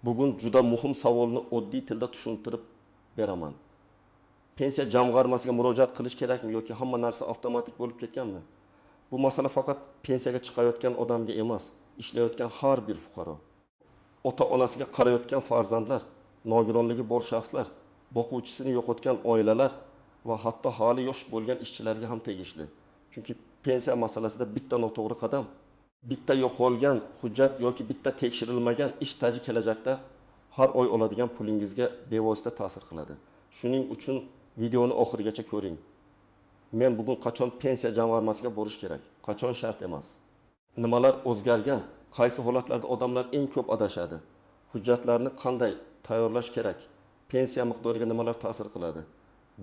Bugun juda muhim savolni oddiy tilda tushuntirib beraman. Pensiya jamg'armasiga murojaat qilish kerakmi yoki hamma narsa avtomatik bo'lib ketganmi? Bu masala faqat pensiyaga chiqayotgan odamga emas, ishlayotgan har bir fuqaro, ota-onasiga qarayotgan farzandlar, nogironligi bor shaxslar, boquvchisini yo'qotgan oilalar va hatto hali yosh bo'lgan ishchilarga ham tegishli. Chunki pensiya masalasida bitta noto'g'ri qadam, bitta yo'qolgan hujjat yoki bitta tekshirilmagan ish staji kelajakda har oy oladigan pulingizga bevosita ta'sir qiladi. Shuning uchun videoni oxirigacha ko'ring. Men bugun qachon pensiya jamg'armasiga borish kerak? Qachon shart emas? Nimalar o'zgargan? Qaysi holatlarda odamlar eng ko'p adashadi? Hujjatlarni qanday tayyorlash kerak? Pensiya miqdoriga nimalar ta'sir qiladi?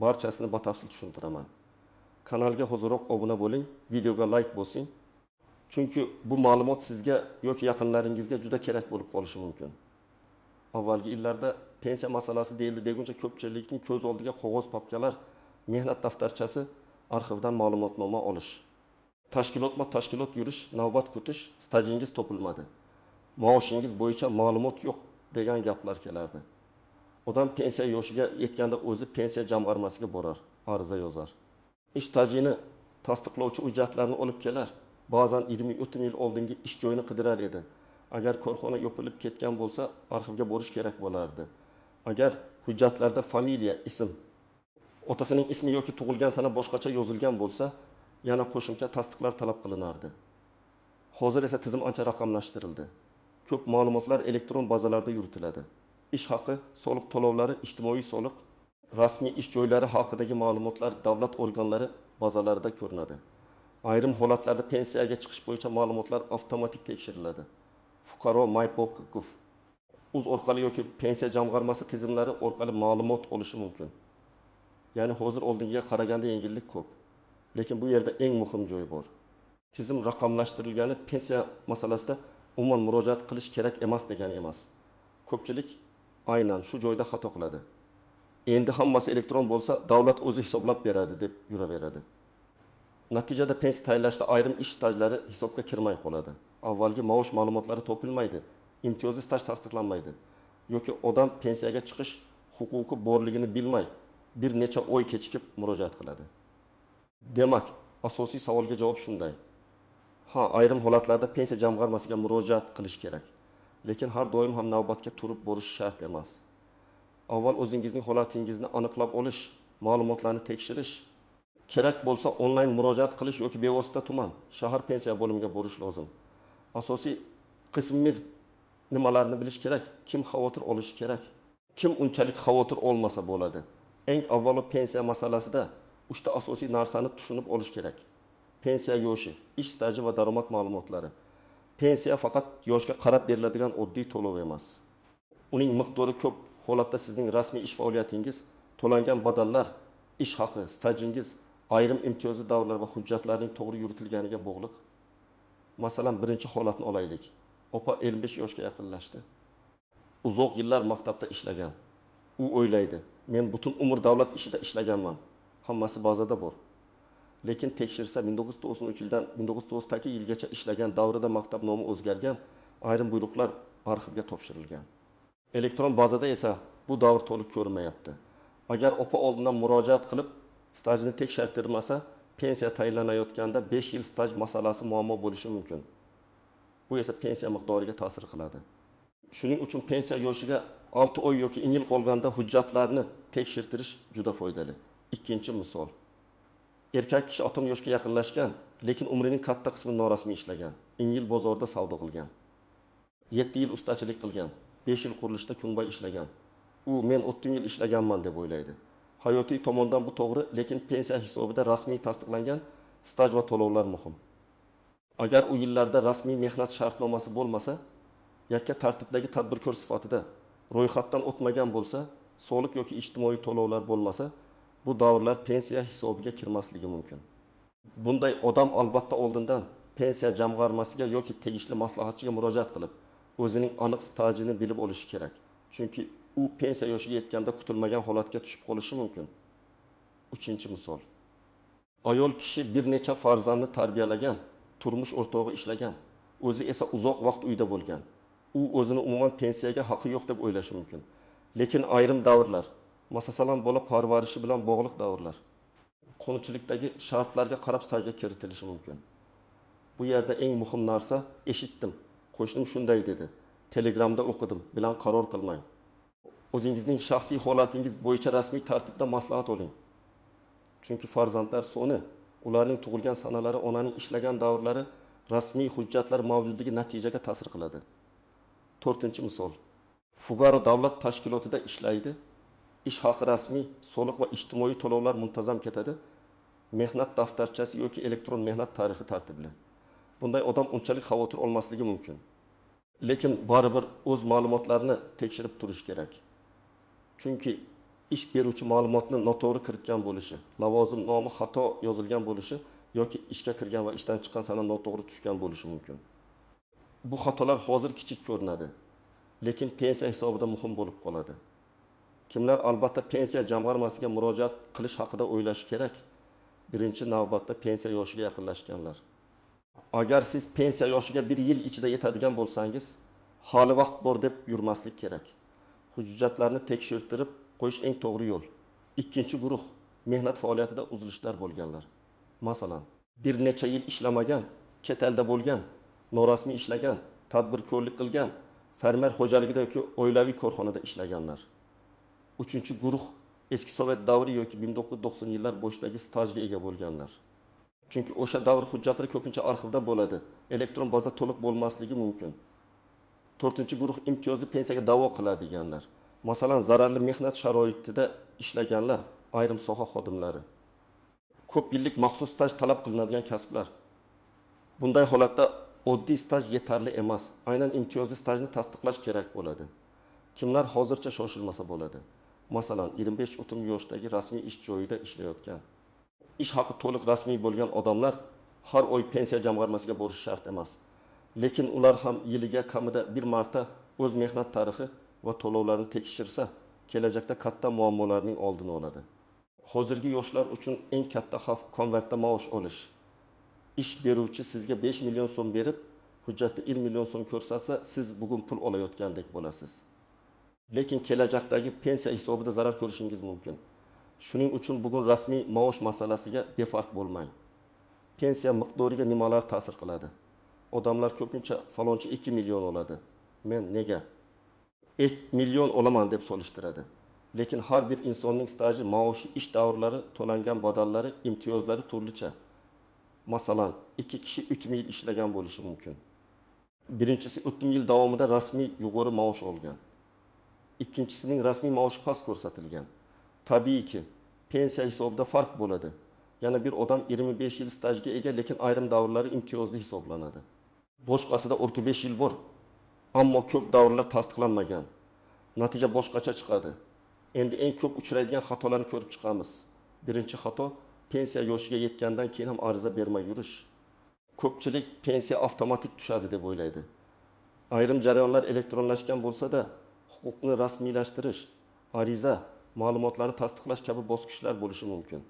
Barchasini batafsil tushuntiraman. Kanalga hozirroq obuna bo'ling, videoga like bosing. Chunki bu ma'lumot sizga yoki yaqinlaringizga juda kerak bo'lib qolishi mumkin. Avvalgi yillarda pensiya masalasi deyildi deguncha ko'pchilikning ko'z oldiga qog'oz papkalar, mehnat daftarchasi, arxivdan ma'lumotnoma olish, tashkilot yurish, navbat kutish, stajingiz topilmadi, maoshingiz bo'yicha ma'lumot yo'q degan gaplar kelardi. Odam pensiya yoshiga yetganda o'zi pensiya jamg'armasiga borar, ariza yozar. Ish stajini tasdiqlovchi hujjatlarni olib kelar. Ba'zan 20-30 yil oldingi ish joyini qidirar edi. Agar korxona yopilib ketgan bo'lsa, arxivga borish kerak bo'lardi. Agar hujjatlarda familiya, ism, otasining ismi yoki tug'ilgan sana boshqacha yozilgan bo'lsa, yana qo'shimcha tasdiqlar talab qilinardi. Hozir esa tizim ancha raqamlashtirildi. Ko'p ma'lumotlar elektron bazalarda yuritiladi. Ish haqi, soliq to'lovlari, ijtimoiy soliq, rasmiy ish joylari haqidagi ma'lumotlar davlat organlari bazalarida ko'rinadi. Ayrim holatlarda pensiyaga chiqish bo'yicha ma'lumotlar avtomatik tekshiriladi. Fuqaro myPOK.gov uz orqali yoki pensiya jamg'armasi tizimlari orqali ma'lumot olishi mumkin. Ya'ni hozir oldingiga qaraganda yengillik ko'p. Lekin bu yerda eng muhim joy bor. Tizim raqamlashtirilgani pensiya masalasida umuman murojaat qilish kerak emas degani emas. Ko'pchilik aynan shu joyda xato qiladi. Endi hammasi elektron bo'lsa, davlat o'zi hisoblab beradi deb yuraveradi. Natijada pensiya tayinlashda ayrim ish stajlari hisobga kirmay qoladi. Avvalgi maosh ma'lumotlari topilmaydi, imtiyozli staj tasdiqlanmaydi yoki odam pensiyaga chiqish huquqi borligini bilmay, bir necha oy kechikib murojaat qiladi. Demak, asosiy savolga javob shunday. Ayrim holatlarda pensiya jamg'armasiga murojaat qilish kerak, lekin har doim ham navbatga turib borish shart emas. Avval o'zingizning holatingizni aniqlab olish, ma'lumotlarni tekshirish, kerak bo'lsa onlayn murojaat qilish yoki bevosita tuman, shahar pensiya bo'limiga borish lozim. Asosiy qismi nimalarni bilish kerak, kim xavotir olishi kerak, kim unchalik xavotir olmasa bo'ladi. Eng avvalo pensiya masalasida 3 ta asosiy narsani tushunib olish kerak. Pensiya yoshi, ish staji va daromad ma'lumotlari. Pensiya faqat yoshga qarab beriladigan oddiy to'lov emas. Uning miqdori ko'p. Holatda sizning rasmiy ish faoliyatingiz, to'langan badallar, ish haqi, stajingiz, ayrim imtiyozli davrlar va hujjatlarning to'g'ri yuritilganiga bog'liq. Masalan, birinchi holatni olaylik. Opa 55 yoshga yaqinlashdi. Uzoq yillar maktabda ishlagan. U o'ylaydi, men butun umr davlat ishida ishlaganman. Hammasi bazada bor. Lekin tekshirsa 1993 yildan 1992 yilgacha ishlagan davrida maktab nomi o'zgargan, ayrim buyruqlar arxivga topshirilgan. Elektron bazada esa bu davr to'liq ko'rinmayapti. Agar opa oldindan murojaat qilib stajini tekshirtirmasa, pensiya tayinlanayotganda 5 yil staj masalasi muammo bo'lishi mumkin. Bu esa pensiya miqdoriga ta'sir qiladi. Shuning uchun pensiya yoshiga 6 oy yoki 1 yil qolganda hujjatlarni tekshirtirish juda foydali. Ikkinchi misol. Erkak kishi 60 yoshga yaqinlashgan, lekin umrining katta qismini norasmiy ishlagan. 1 yil bozorda savdo qilgan. 7 yil ustachilik qilgan. 5 yil qurilishda kunbay ishlagan. U men 30 yil ishlaganman deb o'ylaydi. Hayotiy tomondan bu to'g'ri, lekin pensiya hisobida rasmiy tasdiqlangan staj va to'lovlar muhim. Agar u yillarda rasmiy mehnat shartnomasi bo'lmasa, yakka tartibdagi tadbirkor sifatida ro'yxatdan o'tmagan bo'lsa, soliq yoki ijtimoiy to'lovlar bo'lmasa, bu davrlar pensiya hisobiga kirmasligi mumkin. Bunday odam albatta oldindan pensiya jamg'armasiga yoki tegishli maslahatchiga murojaat qilib, o'zining aniq stajini bilib olishi kerak. Chunki u pensiya yoshiga yetganda kutilmagan holatga tushib qolishi mumkin. Uchinchi misol. Ayol kishi bir necha farzandni tarbiyalagan, turmush o'rtog'i ishlagan, o'zi esa uzoq vaqt uyda bo'lgan. U u o'zini umuman pensiyaga haqqi yo'q deb o'ylashi mumkin. Lekin ayrim davrlar, masalan, bola parvarishi bilan bog'liq davrlar, qonunchilikdagi shartlarga qarab stajga kiritilishi mumkin. Bu yerda eng muhim narsa eshitdim, qo'shnim shunday dedi, Telegramda o'qidim bilan qaror qilmang. O'zingizning shaxsiy holatingiz bo'yicha rasmiy tartibda maslahat oling. Chunki farzandlar soni, ularning tug'ilgan sanalari, onaning ishlagan davrlari, rasmiy hujjatlar mavjudligi natijaga ta'sir qiladi. 4-misol. Fugaro davlat tashkilotida ishlaydi. Ish haqi rasmiy, soliq va ijtimoiy to'lovlar muntazam ketadi. Mehnat daftarchasi yoki elektron mehnat tarixi tartibli. Bunday odam unchalik xavotir olmasligi mumkin. Lekin baribir o'z ma'lumotlarini tekshirib turish kerak. Chunki ish beruvchi ma'lumotni noto'g'ri kiritgan bo'lishi, lavozim nomi xato yozilgan bo'lishi yoki ishga kirgan va ishdan chiqqan sana noto'g'ri tushgan bo'lishi mumkin. Bu xatolar hozir kichik ko'rinadi, lekin pensiya hisobida muhim bo'lib qoladi. Kimlar albatta pensiya jamg'armasiga murojaat qilish haqida o'ylashi kerak? Birinchi navbatda pensiya yoshiga yaqinlashganlar. Agar siz pensiya yoshiga 1 yil ichida yetadigan bo'lsangiz, hali vaqt bor deb yurmaslik kerak. Hujjatlarni tekshirtirib qo'yish eng to'g'ri yo'l. Ikkinchi guruh mehnat faoliyatida uzilishlar bo'lganlar. Masalan, bir necha yil ishlamagan, chet elda bo'lgan, norasmiy ishlagan, tadbirkorlik qilgan, fermer xo'jaligida yoki oilaviy korxonada ishlaganlar. Uchinchi guruh eski Sovet davri yoki 1990 yillar boshidagi stajga ega bo'lganlar. Chunki o'sha davr hujjatlari ko'pincha arxivda bo'ladi. Elektron bazada to'liq bo'lmasligi mumkin. 4-guruh imtiyozli pensiyaga da'vo qiladiganlar. Masalan, zararli mehnat sharoitida ishlaganlar, ayrim soha xodimlari. Ko'p yillik maxsus staj talab qilinadigan kasblar. Bunday holatda oddiy staj yetarli emas. Aynan imtiyozli stajni tasdiqlash kerak bo'ladi. Kimlar hozircha shoshilmasa bo'ladi. Masalan, 25-30 yoshdagi rasmiy ish joyida ishlayotgan, ish haqi to'liq rasmiy bo'lgan odamlar har oy pensiya jamg'armasiga borishi shart emas. Lekin ular ham yiliga kamida bir marta o'z mehnat tarixi va to'lovlarini tekshirsa, kelajakda katta muammolarning oldini oladi. Hozirgi yoshlar uchun eng katta xavf konvertda maosh olish. Ish beruvchi sizga 5 million so'm berib, hujjatda 1 million so'm ko'rsatsa, siz bugun pul olayotgandek bo'lasiz. Lekin kelajakdagi pensiya hisobida zarar ko'rishingiz mumkin. Shuning uchun bugun rasmiy maosh masalasiga befarq bo'lmang. Pensiya miqdoriga nimalar ta'sir qiladi? Odamlar ko'pincha falonchi 2 million oladi. Men nega 1 million olaman deb solishtiradi. Lekin har bir insonning staji, maoshi, ish davrlari, to'langan badallari, imtiyozlari turlicha. Masalan, 2 kishi 3 yil ishlagan bo'lishi mumkin. Birinchisi 3 yil davomida rasmiy yuqori maosh olgan. Ikkinchisining rasmiy maoshi past ko'rsatilgan. Tabiiyki, pensiya hisobida farq bo'ladi. Yana bir odam 25 yil stajga ega, lekin ayrim davrlari imtiyozli hisoblanadi. Boshqasida 35 yil bor, ammo ko'p davrlar tasdiqlanmagan. Natija boshqacha chiqadi. Endi eng ko'p uchraydigan xatolarni ko'rib chiqamiz. Birinchi xato, pensiya yoshiga yetgandan keyin ham ariza bermay yurish. Ko'pchilik pensiya avtomatik tushadi deb o'ylaydi. Ayrim jarayonlar elektronlashgan bo'lsa-da, huquqni rasmiylashtirish, ariza, ma'lumotlarni tasdiqlash kabi bosqichlar bo'lishi mumkin.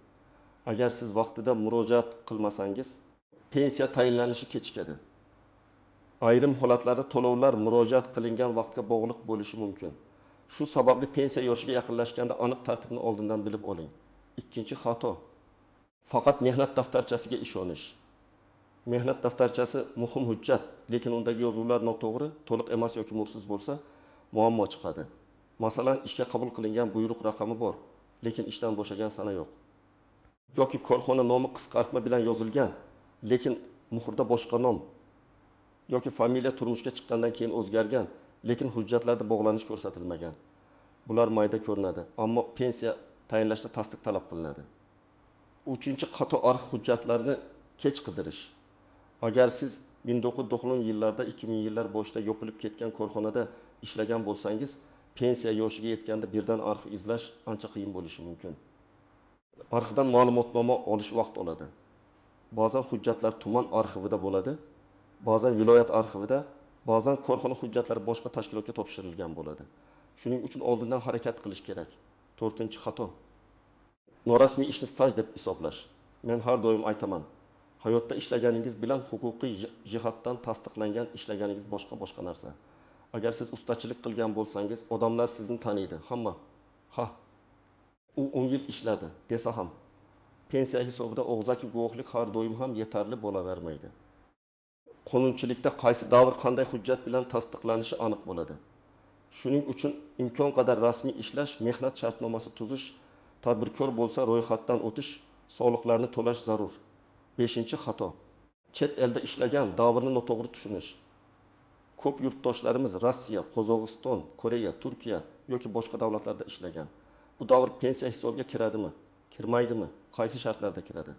Agar siz vaqtida murojaat qilmasangiz, pensiya tayinlanishi kechikadi. Ayrim holatlarda to'lovlar murojaat qilingan vaqtga bog'liq bo'lishi mumkin. Shu sababli pensiya yoshiga yaqinlashganda aniq tartibni oldindan bilib oling. Ikkinchi xato, faqat mehnat daftarchasiga ishonish. Mehnat daftarchasi muhim hujjat, lekin undagi yozuvlar noto'g'ri, to'liq emas yoki mursiz bo'lsa, muammo chiqadi. Masalan, ishga qabul qilingan buyruq raqami bor, lekin ishdan bo'shagan sana yo'q. Yoki korxona nomi qisqartma bilan yozilgan, lekin muhrda boshqa nom. Yoki familiya turmushga chiqqandan keyin o'zgargan, lekin hujjatlarda bog'lanish ko'rsatilmagan. Bular mayda ko'rinadi, ammo pensiya tayinlashda tasdiq talab qilinadi. Uchinchi xato, arxiv hujjatlarini kech qidirish. Agar siz 1990 yillarda 2000 yillar boshida yopilib ketgan korxonada ishlagan bo'lsangiz, pensiya yoshiga yetganda birdan arxiv izlash ancha qiyin bo'lishi mumkin. Arxivdan ma'lumotnoma olish vaqt oladi. Ba'zan hujjatlar tuman arxivida bo'ladi, ba'zan viloyat arxivida, ba'zan korxona hujjatlari boshqa tashkilotga topshirilgan bo'ladi. Shuning uchun oldindan harakat qilish kerak. 4-xato. Norasmiy ishni staj deb hisoblash. Men har doim aytaman, hayotda ishlaganingiz bilan huquqiy jihatdan tasdiqlangan ishlaganingiz boshqa narsa. Agar siz ustachilik qilgan bo'lsangiz, odamlar sizni taniydi. Hamma, ha, u 10 yil ishladi desa ham, pensiya hisobida og'zaki guvohlik har doim ham yetarli bo'lavermaydi. Qonunchilikda qaysi davr qanday hujjat bilan tasdiqlanishi aniq bo'ladi. Shuning uchun imkon qadar rasmiy ishlash, mehnat shartnomasi tuzish, tadbirkor bo'lsa ro'yxatdan o'tish, soliqlarni to'lash zarur. 5-xato. Chet elda ishlagan davrni noto'g'ri tushunish. Ko'p yurtdoshlarimiz Rossiya, Qozog'iston, Koreya, Turkiya yoki boshqa davlatlarda ishlagan. Bu davr pensiya hisobiga kiradimi? Kirmaydimi? Qaysi shartlarda kiradi?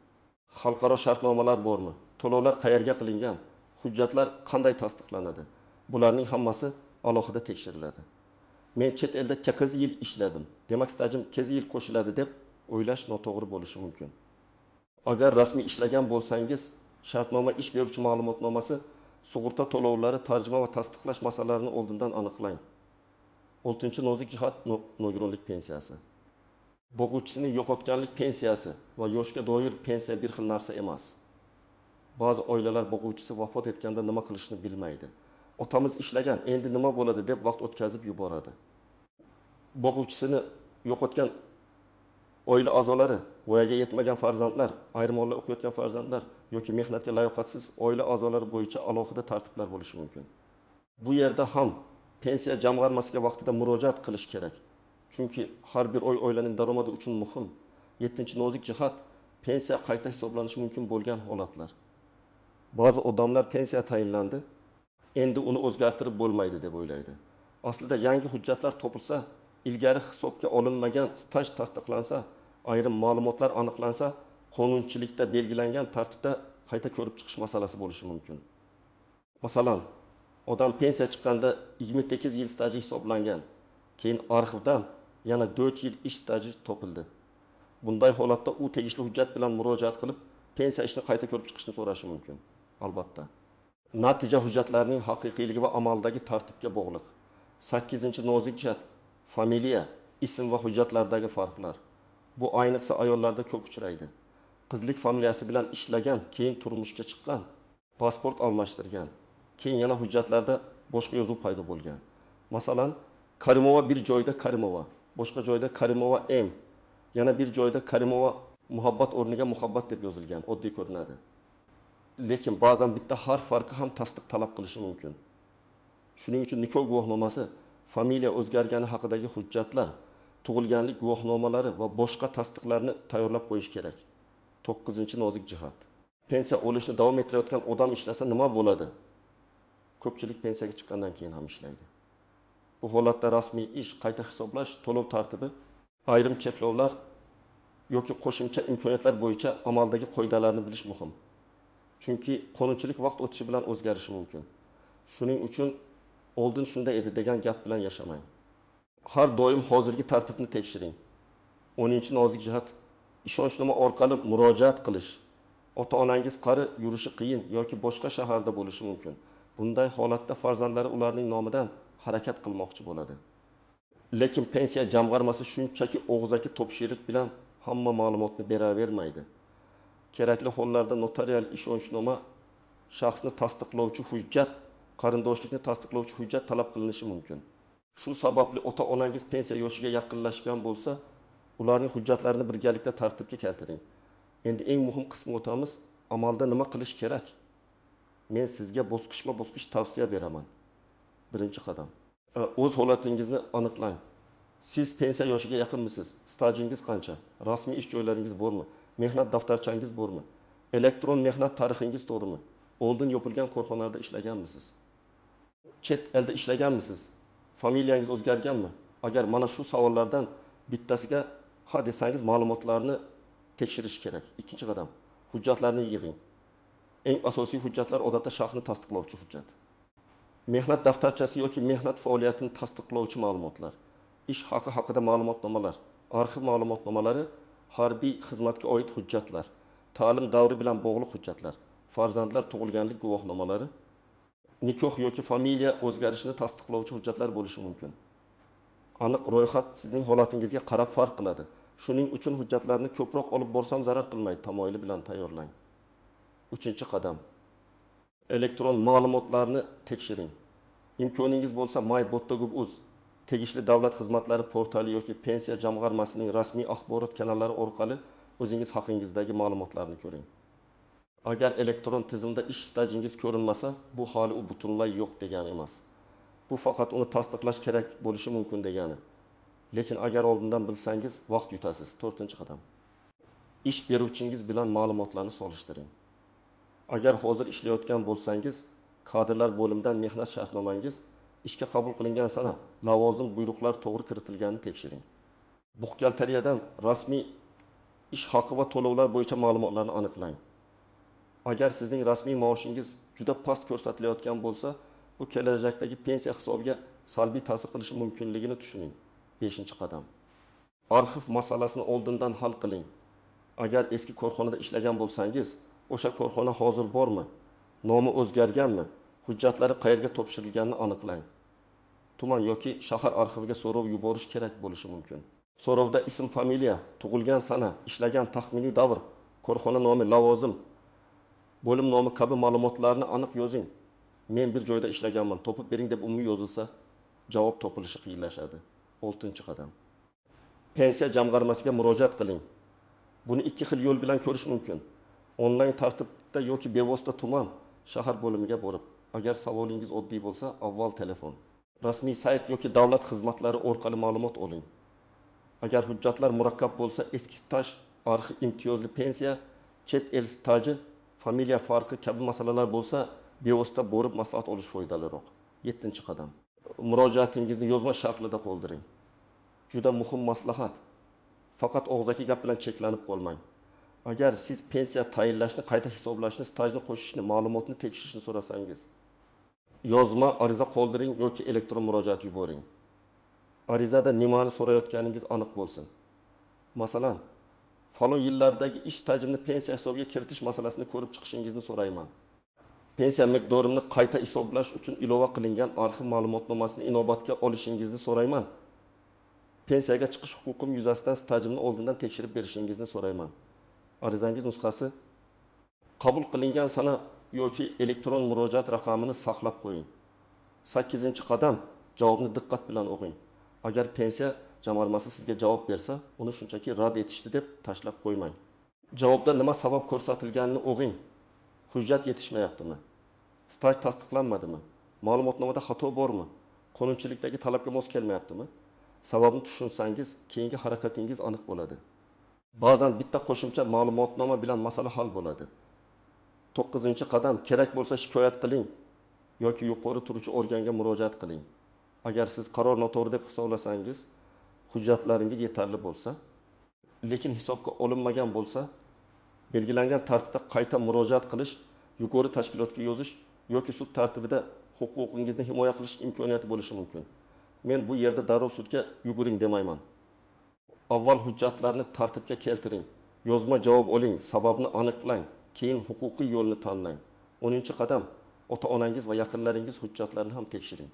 Xalqaro shartnomalar bormi? To'lovlar qayerga qilingan? Hujjatlar qanday tasdiqlanadi? Bularning hammasi alohida tekshiriladi. Men chet elda 8 yil ishladim. Demak, stajim 2 yil qo'shiladi deb o'ylash noto'g'ri bo'lishi mumkin. Agar rasmiy ishlagan bo'lsangiz, shartnoma ish beruvchi ma'lumotnomasi sug'urta to'lovlari, tarjima va tasdiqlash masalalarini oldindan aniqlang. 6-nozik jihat nogironlik pensiyasi. Boquvchisini yo'qotganlik pensiyasi va yoshga doir pensiya bir xil narsa emas. Ba'zi oilalar boquvchisi vafot etganda nima qilishni bilmaydi. Otamiz ishlagan, endi nima bo'ladi deb vaqt o'tkazib yuboradi. Boquvchisini yo'qotgan oila a'zolari, voyaga yetmagan farzandlar, ayrim hollarda o'qiyotgan farzandlar yoki mehnatga layoqatsiz oila a'zolari bo'yicha alohida tartiblar bo'lishi mumkin. Bu yerda ham pensiya jamg'armasiga vaqtida murojaat qilish kerak. Chunki har bir oilaning daromadi uchun muhim. 7-nozik jihat pensiya qayta hisoblanishi mumkin bo'lgan holatlar. Ba'zi odamlar pensiya tayinlandi, endi uni o'zgartirib bo'lmaydi deb o'ylaydi. Aslida yangi hujjatlar topilsa, ilgari hisobga olinmagan staj tasdiqlansa, ayrim ma'lumotlar aniqlansa, qonunchilikda belgilangan tartibda qayta ko'rib chiqish masalasi bo'lishi mumkin. Masalan, odam pensiya chiqqanda 28 yil staji hisoblangan, keyin arxivdan yana 4 yil ish staji topildi. Bunday holatda u tegishli hujjat bilan murojaat qilib, pensiya ishini qayta ko'rib chiqishni so'rashi mumkin. Albatta. Natija hujjatlarining haqiqiyligi va amaldagi tartibga bog'liq. 8-nozik jihat familiya, ism va hujjatlardagi farqlar. Bu ayniqsa ayollarda ko'p uchraydi. Qizlik familiyasi bilan ishlagan, keyin turmushga chiqqan, pasport almashtirgan, keyin yana hujjatlarda boshqa yozuv paydo bo'lgan. Masalan, Karimova bir joyda Karimova, boshqa joyda Karimova M, yana bir joyda Karimova muhabbat o'rniga muhabbat deb yozilgan, oddiy ko'rinadi. Lekin ba'zan bitta harf farqi ham tasdiq talab qilishi mumkin. Shuning uchun nikoh guvohnomasi, familiya o'zgargani haqidagi hujjatlar, tug'ilganlik guvohnomalari va boshqa tasdiqlarni tayyorlab qo'yish kerak. 9-nozik jihat. Pensiya olishni davom ettirayotgan odam ishlasa nima bo'ladi? Ko'pchilik pensiyaga chiqqandan keyin ham ishlaydi. Bu holatda rasmiy ish, qayta hisoblash, to'lov tartibi, ayrim cheklovlar yoki qo'shimcha imkoniyatlar bo'yicha amaldagi qoidalarni bilish muhim. Chunki qonunchilik vaqt o'tishi bilan o'zgarishi mumkin. Shuning uchun oldin shunday edi degan gap bilan yashamang. Har doim hozirgi tartibni tekshiring. 10-nozik jihat ishonchnoma orqali murojaat qilish. Ota-onangiz qari, yurishi qiyin yoki boshqa shaharda bo'lishi mumkin. Bunday holatda farzandlari ularning nomidan harakat qilmoqchi bo'ladi. Lekin pensiya jamg'armasi shunchaki og'zaki topshiriq bilan hamma ma'lumotni beravermaydi. Kerakli hollarda notarial ishonchnoma, shaxsni tasdiqlovchi hujjat, qarindoshlikni tasdiqlovchi hujjat talab qilinishi mumkin. Shu sababli ota-onangiz pensiya yoshiga yaqinlashgan bo'lsa, ularning hujjatlarini birgalikda tartibga keltiring. Endi eng muhim qismi o'tamiz, amalda nima qilish kerak? Men sizga bosqichma-bosqich tavsiya beraman. Birinchi qadam. O'z holatingizni aniqlang. Siz pensiya yoshiga yaqinmisiz? Stajingiz qancha? Rasmiy ish joylaringiz bormi? Mehnat daftarchangiz bormi? Elektron mehnat tarixingiz to'g'rimi? Oldin yopilgan korxonalarda ishlaganmisiz? Chet elda ishlaganmisiz? Familiyangiz o'zgarganmi? Agar mana shu savollardan bittasiga ha desangiz, ma'lumotlarni tekshirish kerak. Ikkinchi qadam, hujjatlarni yig'ing. Eng asosiy hujjatlar odatda shaxsni tasdiqlovchi hujjat. Mehnat daftarchasi yoki mehnat faoliyatini tasdiqlovchi ma'lumotlar, ish haqi haqida ma'lumotnomalar, arxiv ma'lumotnomalari, harbiy xizmatga oid hujjatlar, ta'lim davri bilan bog'liq hujjatlar, farzandlar tug'ilganlik guvohnomalari, nikoh yoki familiya o'zgarishini tasdiqlovchi hujjatlar bo'lishi mumkin. Aniq ro'yxat sizning holatingizga qarab farq qiladi. Shuning uchun hujjatlarni ko'proq olib borsam zarar qilmaydi, tamoyili bilan tayyorlang. 3-qadam. Elektron ma'lumotlarni tekshiring. imkoningiz bo'lsa my.gov.uz tegishli davlat xizmatlari portali yoki pensiya jamg'armasining rasmiy axborot kanallari orqali o'zingiz haqingizdagi ma'lumotlarni ko'ring. Agar elektron tizimda ish stajingiz ko'rinmasa, bu hali u butunlay yo'q degani emas. Bu faqat uni tasdiqlash kerak bo'lishi mumkin degani. Lekin agar oldindan bilsangiz, vaqt yutasiz. 4-qadam. Ish beruvchingiz bilan ma'lumotlarni solishtiring. Agar hozir ishlayotgan bo'lsangiz, kadrlar bo'limidan mehnat shartnomangiz ishga qabul qilingan sana lavozim buyruqlar to'g'ri kiritilganini tekshiring. Buxgalteriyadan rasmiy ish haqi va to'lovlar bo'yicha ma'lumotlarni aniqlang. Agar sizning rasmiy maoshingiz juda past ko'rsatilayotgan bo'lsa, bu kelajakdagi pensiya hisobiga salbiy ta'sir qilishi mumkinligini tushuning. 5-qadam. Arxiv masalasini oldindan hal qiling. Agar eski korxonada ishlagan bo'lsangiz, o'sha korxona hozir bormi? Nomi o'zgarganmi? Hujjatlari qayerga topshirilganini aniqlang. Tuman yoki shahar arxiviga so'rov yuborish kerak bo'lishi mumkin. So'rovda ism, familiya, tug'ilgan sana, ishlagan taxminiy davr, korxona nomi, lavozim, bo'lim nomi kabi ma'lumotlarni aniq yozing. Men bir joyda ishlaganman, topib bering deb umumiy yozilsa, javob topilishi qiyinlashadi. 6-qadam. Pensiya jamg'armasiga murojaat qiling. Buni ikki xil yo'l bilan ko'rish mumkin. Onlayn tartibda yoki bevosita tuman, shahar bo'limiga borib. Agar savolingiz oddiy bo'lsa, avval telefon. Rasmiy sayt yoki davlat xizmatlari orqali ma'lumot oling. Agar hujjatlar murakkab bo'lsa, eski staj, arxiv, imtiyozli pensiya, chet el staji, familiya farqi kabi masalalar bo'lsa, bevosita borib maslahat olish foydaliroq. 7-qadam. Murojaatingizni yozma shaklida qoldiring. Juda muhim maslahat. Faqat og'zaki gap bilan cheklanib qolmang. Agar siz pensiya tayinlashni, qayta hisoblashni, stajni qo'shishni, ma'lumotni tekshirishni so'rasangiz, yozma ariza qoldiring yoki elektron murojaat yuboring. Arizada nimani so'rayotganingiz aniq bo'lsin. Masalan, falon yillardagi ish stajimni pensiya hisobiga kiritish masalasini ko'rib chiqishingizni so'rayman. Pensiya miqdorimni qayta hisoblash uchun ilova qilingan arxiv ma'lumotnomasini inobatga olishingizni so'rayman. Pensiyaga chiqish huquqim yuzasidan stajimni oldindan tekshirib berishingizni so'rayman. Arizangiz nusxasi qabul qilingan sana yoki elektron murojaat raqamini saqlab qo'ying. 8-qadam. Javobni diqqat bilan o'qing. Agar pensiya jamg'armasi sizga javob bersa, uni shunchaki rad etishdi deb tashlab qo'ymang. Javobda nima sabab ko'rsatilganini o'qing. Hujjat yetishmayaptimi? Staj tasdiqlanmadimi? Ma'lumotnomada xato bormi? Qonunchilikdagi talabga mos kelmayaptimi? Sababni tushunsangiz, keyingi harakatingiz aniq bo'ladi. Ba'zan bitta qo'shimcha ma'lumotnoma bilan masala hal bo'ladi. 9-qadam. Kerak bo'lsa shikoyat qiling yoki yuqori turuvchi organga murojaat qiling. Agar siz qaror noto'g'ri deb hisoblasangiz, hujjatlaringiz yetarli bo'lsa, lekin hisobga olinmagan bo'lsa, belgilangan tartibda qayta murojaat qilish, yuqori tashkilotga yozish yoki sud tartibida huquqingizni himoya qilish imkoniyati bo'lishi mumkin. Men bu yerda darrov sudga yuguring demayman. Avval hujjatlarni tartibga keltiring, yozma javob oling, sababni aniqlang, keyin huquqiy yo'lni tanlang. 10-qadam. Ota-onangiz va yaqinlaringiz hujjatlarini ham tekshiring.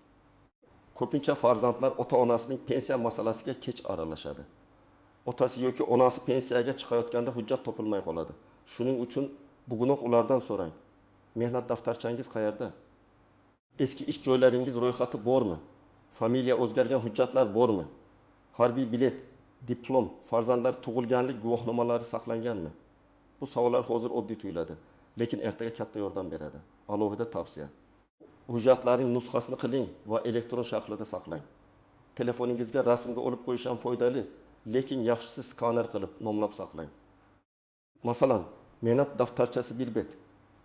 Ko'pincha farzandlar ota-onasining pensiya masalasiga kech aralashadi. Otasi yoki onasi pensiyaga chiqayotganda hujjat topilmay qoladi. Shuning uchun bugunoq ulardan so'rang. Mehnat daftarchangiz qayerda? Eski ish joylaringiz ro'yxati bormi? Familiya o'zgargan hujjatlar bormi? Harbiy bilet, diplom, farzandlar tug'ilganlik guvohnomalari saqlanganmi? Bu savollar hozir oddiy tuyuladi, lekin ertaga katta yordam beradi. Alohida tavsiya. Hujjatlarning nusxasini qiling va elektron shaklida saqlang. Telefoningizga rasmga olib qo'yish ham foydali, lekin yaxshisi skaner qilib nomlab saqlang. Masalan, mehnat daftarchasi bir bet,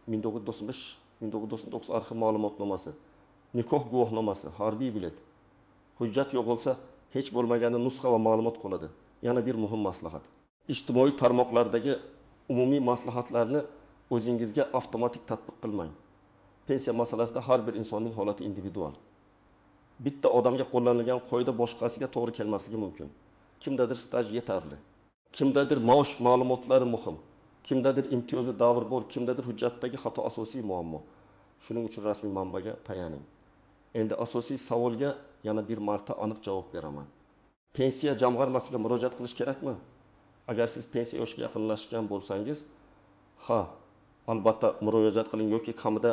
1995-1999 arxiv ma'lumotnomasi, nikoh guvohnomasi, harbiy bilet. Hujjat yo'q bo'lsa, hech bo'lmaganda nusxa va ma'lumot qoladi. Yana bir muhim maslahat. Ijtimoiy tarmoqlardagi umumiy maslahatlarni o'zingizga avtomatik tatbiq qilmang. Pensiya masalasida har bir insonning holati individual. Bitta odamga qo'llanilgan qoida boshqasiga to'g'ri kelmasligi mumkin. Kimdadir staj yetarli, kimdadir maosh ma'lumotlari muhim, kimdadir imtiyozli davr bor, kimdadir hujjatdagi xato asosiy muammo. Shuning uchun rasmiy manbaga tayaning. Endi asosiy savolga yana bir marta aniq javob beraman. Pensiya jamg'armasiga murojaat qilish kerakmi? Agar siz pensiya yoshiga yaqinlashgan bo'lsangiz, albatta murojaat qiling yoki kamida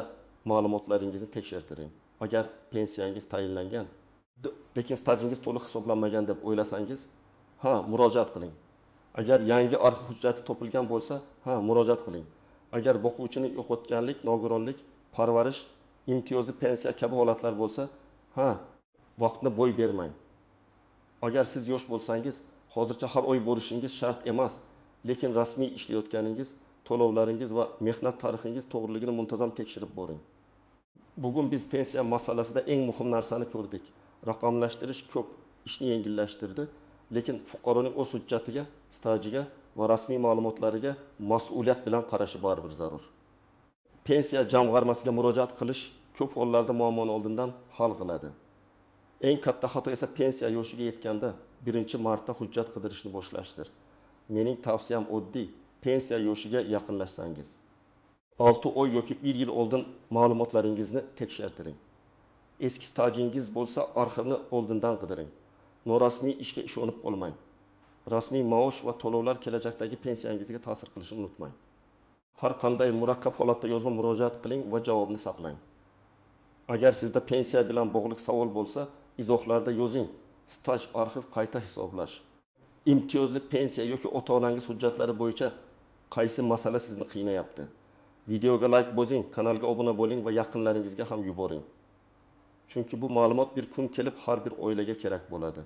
ma'lumotlaringizni tekshirtiring. agar pensiyangiz tayinlangan, lekin stajingiz to'liq hisoblanmagan deb o'ylasangiz, ha, murojaat qiling. Agar yangi arxiv hujjati topilgan bo'lsa, ha, murojaat qiling. Agar boquvchini yo'qotganlik, nogironlik, parvarish, imtiyozli pensiya kabi holatlar bo'lsa, ha, vaqtni bo'y bermang. Agar siz yosh bo'lsangiz, hozircha har oy bo'lishingiz shart emas, lekin rasmiy ishlayotganingiz, to'lovlaringiz va mehnat tarixingiz to'g'riligini muntazam tekshirib boring. Bugun biz pensiya masalasida eng muhim narsani ko'rdik. Raqamlashtirish ko'p ishni yengillashtirdi, lekin fuqaroning o'z hujjatiga, stajiga va rasmiy ma'lumotlariga mas'uliyat bilan qarashi baribir zarur. Pensiya jamg'armasiga murojaat qilish ko'p hollarda muammoni oldindan hal qiladi. Eng katta xato esa pensiya yoshiga yetganda 1-marta hujjat qidirishni boshlashdir. Mening tavsiyam oddiy, pensiya yoshiga yaqinlashsangiz 6 oy yoki 1 yil oldin ma'lumotlaringizni tekshirtiring. Eski stajingiz bo'lsa, arxivni oldindan qidiring. Norasmiy ishga ishonib qolmang. Rasmiy maosh va to'lovlar kelajakdagi pensiyangizga ta'sir qilishini unutmang. Har qanday murakkab holatda yozma murojaat qiling va javobni saqlang. Agar sizda pensiya bilan bog'liq savol bo'lsa, izohlarda yozing. Staj arxiv qayta hisoblash. Imtiyozli pensiya yoki ota-onangiz hujjatlari bo'yicha qaysi masala sizni qiynayapti? Videoga like bosing, kanalga obuna bo'ling va yaqinlaringizga ham yuboring. Chunki bu ma'lumot bir kun kelib har bir oilaga kerak bo'ladi.